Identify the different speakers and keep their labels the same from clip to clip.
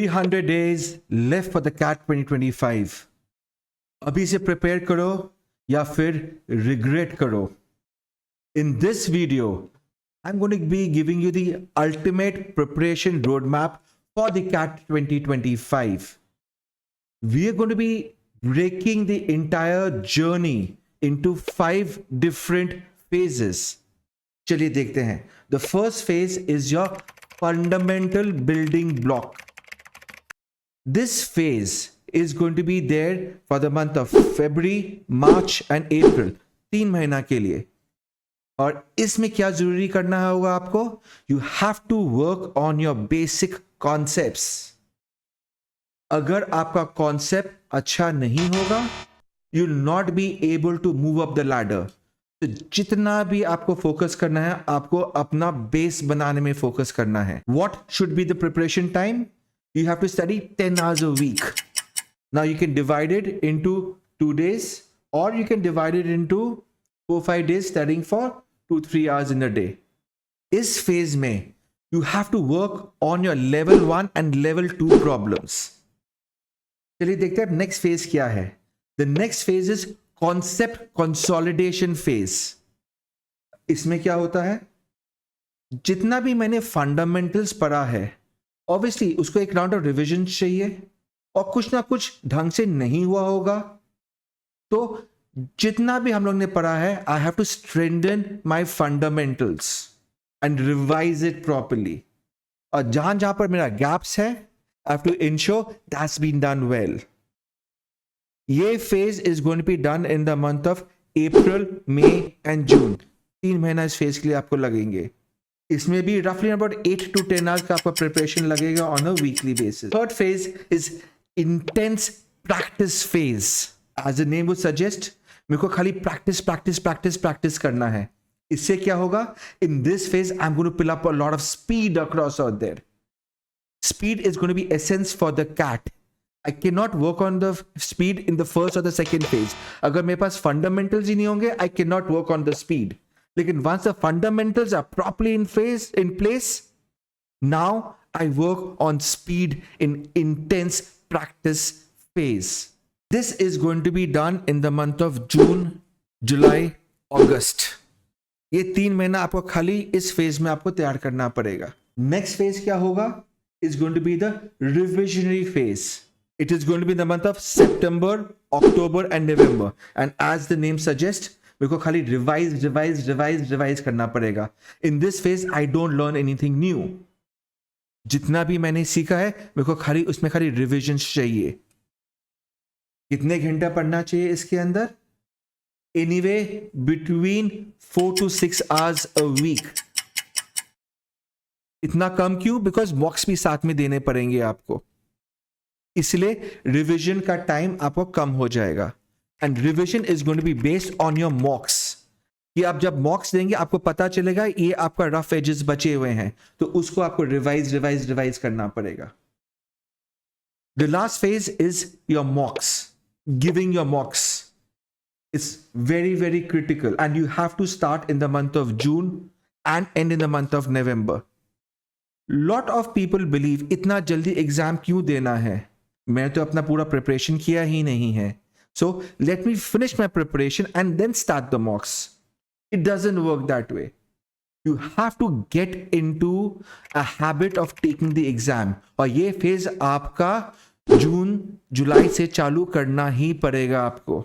Speaker 1: 300 days left for the CAT 2025. अभी से prepare करो या फिर regret करो. In this video, I'm going to be giving you the ultimate preparation roadmap for the CAT 2025. We are going to be breaking the entire journey into 5 different phases. चलिए देखते हैं. The first phase is your fundamental building block. This phase is going to be there for the month of February, March and April. 3 महीना के लिए. और इसमें क्या जरूरी करना होगा आपको? You have to work on your basic concepts. अगर आपका कॉन्सेप्ट अच्छा नहीं होगा, you will not be able to move up the ladder. तो जितना भी आपको फोकस करना है, आपको अपना बेस बनाने में फोकस करना है. What should be the preparation time? You have to study 10 hours a week. Now you can divide it into 2 days or you can divide it into 4-5 days studying for 2-3 hours in a day. इस phase में you have to work on your level 1 and level 2 problems. चलिए देखते हैं next phase क्या है. The next phase is concept consolidation phase. इसमें क्या होता है? जितना भी मैंने fundamentals पढ़ा है, obviously उसको एक राउंड ऑफ रिविजन चाहिए और कुछ ना कुछ ढंग से नहीं हुआ होगा. तो जितना भी हम लोग ने पढ़ा है, I have to strengthen my fundamentals and revise it properly. और जहां जहां पर मेरा गैप्स है, I have to ensure that's been done well. ये phase is going to be done in the month of April, May and June. 3 महीना इस phase के लिए आपको लगेंगे. इसमें भी roughly about 8 to 10 hours का आपका प्रिपरेशन लगेगा on a weekly basis. Third phase is intense practice phase. As the name would suggest, मेरे को खाली practice करना है. इससे क्या होगा? In this phase, I'm going to pull up a lot of speed across out there. Speed is going to be essence for the CAT. I cannot work on the speed in the first or the second phase. अगर मेरे पास fundamentals ही नहीं होंगे, I cannot work on the speed. लेकिन once the fundamentals are properly in place, now I work on speed in intense practice phase. This is going to be done in the month of June, July, August. ये 3 महीना आपको खाली इस phase में आपको तैयार करना पड़ेगा. Next phase क्या होगा? Is going to be the revisionary phase. It is going to be in the month of September, October and November. And as the name suggests, मेरे को खाली रिवाइज करना पड़ेगा. In this phase I don't learn anything new. जितना भी मैंने सीखा है, मेरे को खाली उसमें खाली रिविजन्स चाहिए. कितने घंटा पढ़ना चाहिए इसके अंदर? Anyway between 4 to 6 hours a week. इतना कम क्यों? बिकॉज मॉक्स भी साथ में देने पड़ेंगे आपको, इसलिए रिविजन का टाइम आपको कम हो जाएगा. And revision is going to be based on your mocks. कि आप जब mocks देंगे, आपको पता चलेगा ये आपका rough edges बचे हुए हैं, तो उसको आपको रिवाइज करना पड़ेगा. The last phase is your mocks. Giving your mocks is very, very critical, and you have to start in the month of June and end in the month of November. Lot of people believe इतना जल्दी exam क्यों देना है? मैं तो अपना पूरा preparation किया ही नहीं है. So let me finish my preparation and then start the mocks. It doesn't work that way. You have to get into a habit of taking the exam. और ये फेज आपका जून जुलाई से चालू करना ही पड़ेगा आपको.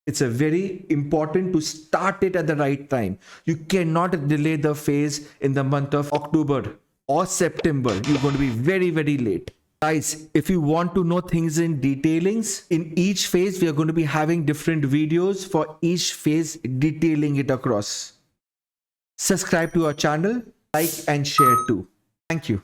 Speaker 1: It's a very important to start it at the right time. You cannot delay the phase in the month of October or September. You're going to be very, very late. Guys, if you want to know things in detailings, in each phase we are going to be having different videos for each phase detailing it across. Subscribe to our channel, like and share too. Thank you.